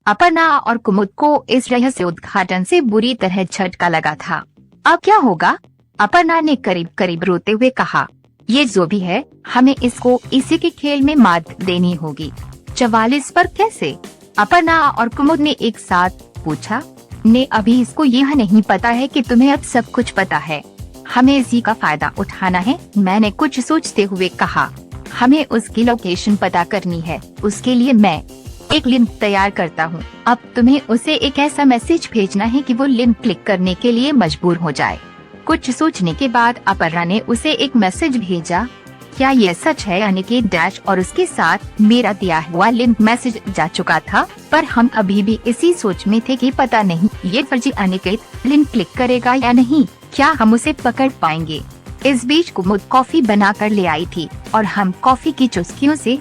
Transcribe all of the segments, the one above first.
अपर्णा और कुमुद को इस रहस्य उद्घाटन से बुरी तरह झटका लगा था। अब क्या होगा? अपर्णा ने करीब करीब रोते हुए कहा, ये जो भी है, हमें इसको इसी के खेल में मात देनी होगी। 44 पर कैसे? अपर्णा और कुमुद ने एक साथ पूछा। ने अभी इसको यह नहीं पता है कि तुम्हें अब सब कुछ पता है। हमें इसी का फायदा उठाना है। मैंने कुछ सोचते हुए कहा, हमें उसकी लोकेशन पता करनी है। उसके लिए मैं एक लिंक तैयार करता हूँ। अब तुम्हें उसे एक ऐसा मैसेज भेजना है कि वो लिंक क्लिक करने के लिए मजबूर हो जाए। कुछ सोचने के बाद अपर्णा ने उसे एक मैसेज भेजा। क्या यह सच है? अनिकेत डैश और उसके साथ मेरा दिया हुआ लिंक मैसेज जा चुका था, पर हम अभी भी इसी सोच में थे कि पता नहीं ये फर्जी अनिकेत लिंक क्लिक करेगा या नहीं। क्या हम उसे पकड़ पाएंगे? इस बीच कुमुद कॉफी बनाकर ले आई थी और हम कॉफी की चुस्कियों से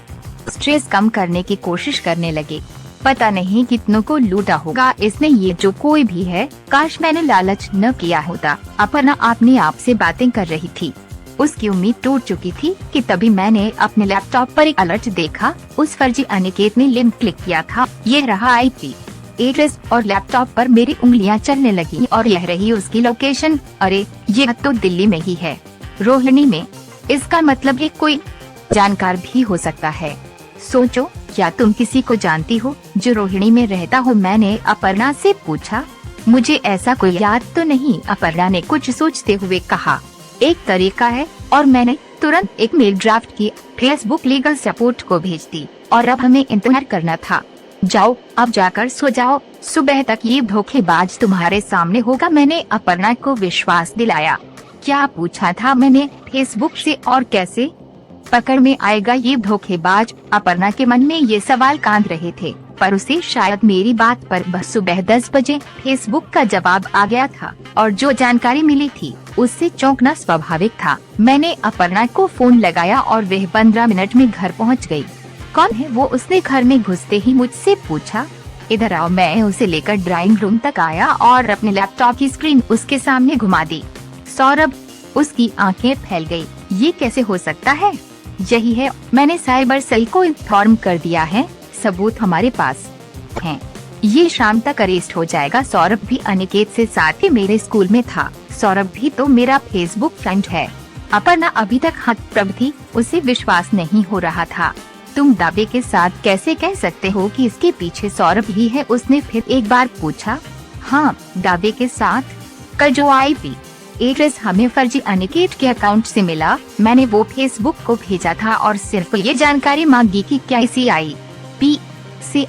स्ट्रेस कम करने की कोशिश करने लगे। पता नहीं कितनों को लूटा होगा इसने, ये जो कोई भी है। काश मैंने लालच न किया होता। अपर्णा अपने आप से बातें कर रही थी। उसकी उम्मीद टूट चुकी थी कि तभी मैंने अपने लैपटॉप पर एक अलर्ट देखा। उस फर्जी अनिकेत ने लिंक क्लिक किया था। ये रहा आईपी एड्रेस और लैपटॉप पर मेरी उंगलियां चलने लगी और यह रही उसकी लोकेशन। अरे ये तो दिल्ली में ही है, रोहिणी में। इसका मतलब ये कोई जानकार भी हो सकता है। सोचो, क्या तुम किसी को जानती हो जो रोहिणी में रहता हो? मैंने अपर्णा से पूछा। मुझे ऐसा कोई याद तो नहीं, अपर्णा ने कुछ सोचते हुए कहा। एक तरीका है, और मैंने तुरंत एक मेल ड्राफ्ट की, फेसबुक लीगल सपोर्ट को भेज दी। और अब हमें इंतजार करना था। जाओ, अब जाकर सो जाओ, सुबह तक ये धोखेबाज तुम्हारे सामने होगा। मैंने अपर्णा को विश्वास दिलाया। क्या पूछा था मैंने? फेसबुक से और कैसे पकड़ में आएगा ये धोखेबाज? अपर्णा के मन में ये सवाल कांद रहे थे, पर उसे शायद मेरी बात पर बस सुबह 10 बजे फेसबुक का जवाब आ गया था और जो जानकारी मिली थी उससे चौंकना स्वाभाविक था। मैंने अपर्णा को फोन लगाया और वह 15 मिनट में घर पहुंच गई। कौन है वो? उसने घर में घुसते ही मुझसे पूछा। इधर आओ। मैं उसे लेकर ड्राइंग रूम तक आया और अपने लैपटॉप की स्क्रीन उसके सामने घुमा दी। सौरभ। उसकी आंखें फैल गई। ये कैसे हो सकता है? यही है, मैंने साइबर सेल को इन्फॉर्म कर दिया है। सबूत हमारे पास हैं। ये शाम तक अरेस्ट हो जाएगा। सौरभ भी अनिकेत से साथ ही मेरे स्कूल में था। सौरभ भी तो मेरा फेसबुक फ्रेंड है। अपर्णा अभी तक हतप्रभ थी। उसे विश्वास नहीं हो रहा था। तुम दावे के साथ कैसे कह सकते हो कि इसके पीछे सौरभ ही है? उसने फिर एक बार पूछा। हाँ, दावे के साथ। कल जो आईपी एड्रेस हमें फर्जी अनिकेत के अकाउंट से मिला, मैंने वो फेसबुक को भेजा था और सिर्फ ये जानकारी मांगी कि क्या इसी आईपी से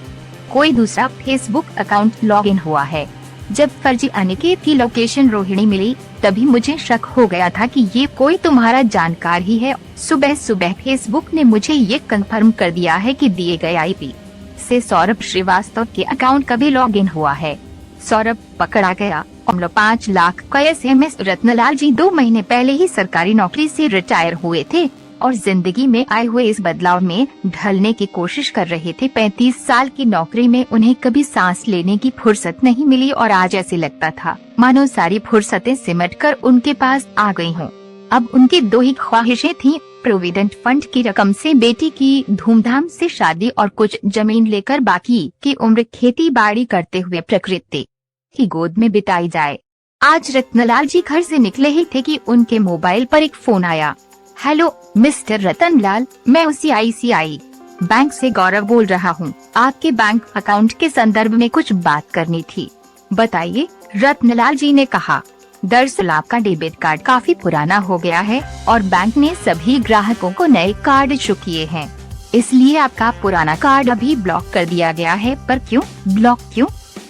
कोई दूसरा फेसबुक अकाउंट लॉगिन हुआ है। जब फर्जी अनिकेत की लोकेशन रोहिणी मिली, तभी मुझे शक हो गया था कि ये कोई तुम्हारा जानकार ही है। सुबह सुबह फेसबुक ने मुझे ये कंफर्म कर दिया है कि दिए गए आईपी से सौरभ श्रीवास्तव के अकाउंट कभी लॉगिन हुआ है। सौरभ पकड़ा गया। 5 लाख का SMS। रत्नलाल जी 2 महीने पहले ही सरकारी नौकरी से रिटायर हुए थे और जिंदगी में आए हुए इस बदलाव में ढलने की कोशिश कर रहे थे। 35 साल की नौकरी में उन्हें कभी सांस लेने की फुर्सत नहीं मिली और आज ऐसे लगता था मानो सारी फुर्सतें सिमटकर उनके पास आ गई हों। अब उनकी 2 ही ख्वाहिशें थीं, प्रोविडेंट फंड की रकम से बेटी की धूमधाम से शादी और कुछ जमीन लेकर बाकी की उम्र खेती बाड़ी करते हुए प्रकृति की गोद में बिताई जाए। आज रत्नलाल जी घर से निकले ही थे कि उनके मोबाइल पर एक फोन आया। हेलो मिस्टर रतनलाल, मैं उसी ICI बैंक से गौरव बोल रहा हूँ। आपके बैंक अकाउंट के संदर्भ में कुछ बात करनी थी। बताइए, रत्नलाल जी ने कहा। दरअसल आपका डेबिट कार्ड काफी पुराना हो गया है और बैंक ने सभी ग्राहकों को नए कार्ड इशू किए हैं, इसलिए आपका पुराना कार्ड अभी ब्लॉक कर दिया गया है। पर क्यों ब्लॉक क्यों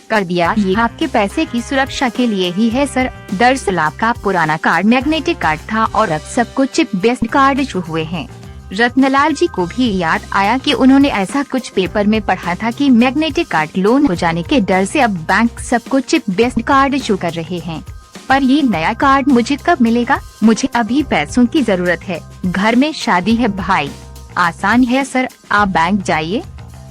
कर दिया? ये आपके पैसे की सुरक्षा के लिए ही है सर। दरअसल आपका पुराना कार्ड मैग्नेटिक कार्ड था और अब सबको चिप बेस्ड कार्ड इशू हुए हैं। रत्नलाल जी को भी याद आया कि उन्होंने ऐसा कुछ पेपर में पढ़ा था कि मैग्नेटिक कार्ड लोन हो जाने के डर से अब बैंक सबको चिप बेस्ड कार्ड इशू कर रहे हैं। पर ये नया कार्ड मुझे कब मिलेगा? मुझे अभी पैसों की जरूरत है, घर में शादी है भाई। आसान है सर, आप बैंक जाइए,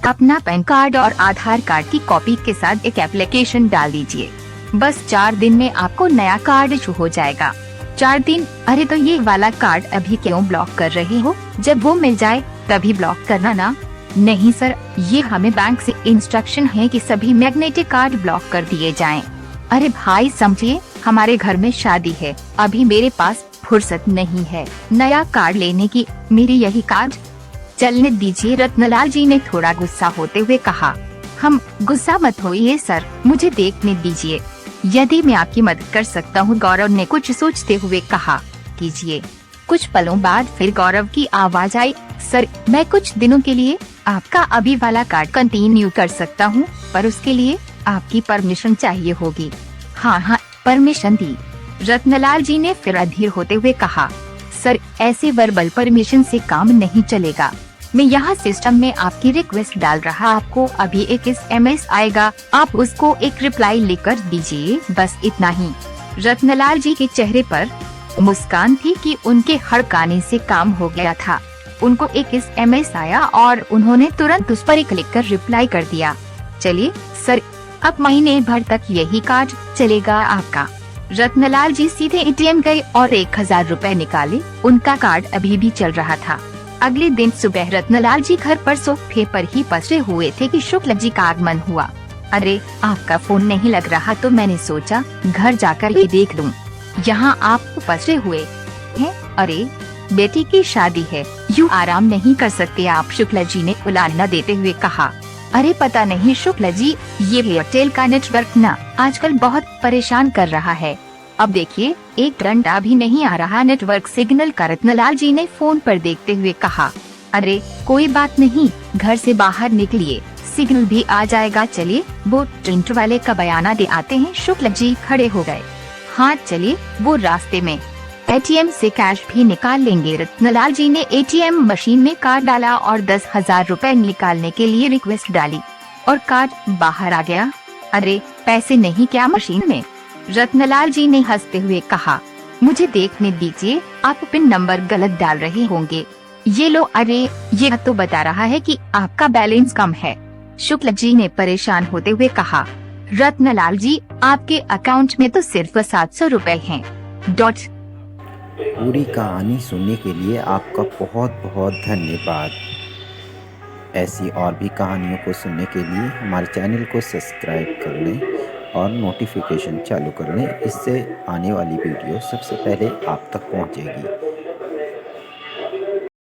अपना पैन कार्ड और आधार कार्ड की कॉपी के साथ एक एप्लीकेशन डाल दीजिए। बस 4 दिन में आपको नया कार्ड इशू हो जाएगा। 4 दिन? अरे तो ये वाला कार्ड अभी क्यों ब्लॉक कर रहे हो? जब वो मिल जाए तभी ब्लॉक करना ना। नहीं सर, ये हमें बैंक से इंस्ट्रक्शन है कि सभी मैग्नेटिक कार्ड ब्लॉक कर दिए जाएं। अरे भाई समझिए, हमारे घर में शादी है, अभी मेरे पास फुर्सत नहीं है नया कार्ड लेने की, मेरी यही कार्ड चलने दीजिए, रत्नलाल जी ने थोड़ा गुस्सा होते हुए कहा। हम गुस्सा मत होइए सर, मुझे देखने दीजिए, यदि मैं आपकी मदद कर सकता हूँ, गौरव ने कुछ सोचते हुए कहा। कीजिए। कुछ पलों बाद फिर गौरव की आवाज आई, सर मैं कुछ दिनों के लिए आपका अभी वाला कार्ड कंटिन्यू कर सकता हूँ, पर उसके लिए आपकी परमिशन चाहिए होगी। हाँ, परमिशन दी। रत्नलाल जी ने फिर अधीर होते हुए कहा, सर ऐसे वर्बल परमिशन से काम नहीं चलेगा, मैं यहाँ सिस्टम में आपकी रिक्वेस्ट डाल रहा, आपको अभी एक SMS आएगा, आप उसको एक रिप्लाई लिखकर दीजिए, बस इतना ही। रत्नलाल जी के चेहरे पर मुस्कान थी कि उनके हड़काने से काम हो गया था। उनको एक SMS आया और उन्होंने तुरंत उस पर एक लिखकर रिप्लाई कर दिया, चलिए सर, अब महीने भर तक यही कार्ड चलेगा आपका। रत्नलाल जी सीधे ATM गए और 1000 रुपए निकाले, उनका कार्ड अभी भी चल रहा था। अगले दिन सुबह रत्नलाल जी घर पर सोफे पर ही पसरे हुए थे कि शुक्ल जी का आगमन हुआ। अरे आपका फोन नहीं लग रहा, तो मैंने सोचा घर जाकर ये देख लूं, यहाँ आप पसरे हुए हैं। अरे बेटी की शादी है, यूँ आराम नहीं कर सकते आप, शुक्ला जी ने उलाहना देते हुए कहा। अरे पता नहीं शुक्ला जी, ये एयरटेल का नेटवर्क ना आजकल बहुत परेशान कर रहा है, अब देखिए एक डंडा भी नहीं आ रहा नेटवर्क सिग्नल का, रत्नलाल जी ने फोन पर देखते हुए कहा। अरे कोई बात नहीं, घर से बाहर निकलिए, सिग्नल भी आ जाएगा, चलिए वो टेंट वाले का बयाना दे आते हैं। शुक्ला जी खड़े हो गए। हाँ चलिए, वो रास्ते में ATM से कैश भी निकाल लेंगे। रत्नलाल जी ने ATM मशीन में कार्ड डाला और 10,000 रुपए निकालने के लिए रिक्वेस्ट डाली और कार्ड बाहर आ गया। अरे पैसे नहीं क्या मशीन में? रत्नलाल जी ने हंसते हुए कहा, मुझे देखने दीजिए, आप पिन नंबर गलत डाल रहे होंगे, ये लो। अरे ये तो बता रहा है कि आपका बैलेंस कम है। शुक्ला जी ने परेशान होते हुए कहा। रत्नलाल जी, आपके अकाउंट में तो सिर्फ 700 रुपए हैं। पूरी कहानी सुनने के लिए आपका बहुत बहुत धन्यवाद। ऐसी और भी कहानियों को सुनने के लिए हमारे चैनल को सब्सक्राइब कर लें और नोटिफिकेशन चालू कर लें, इससे आने वाली वीडियो सबसे पहले आप तक पहुंचेगी।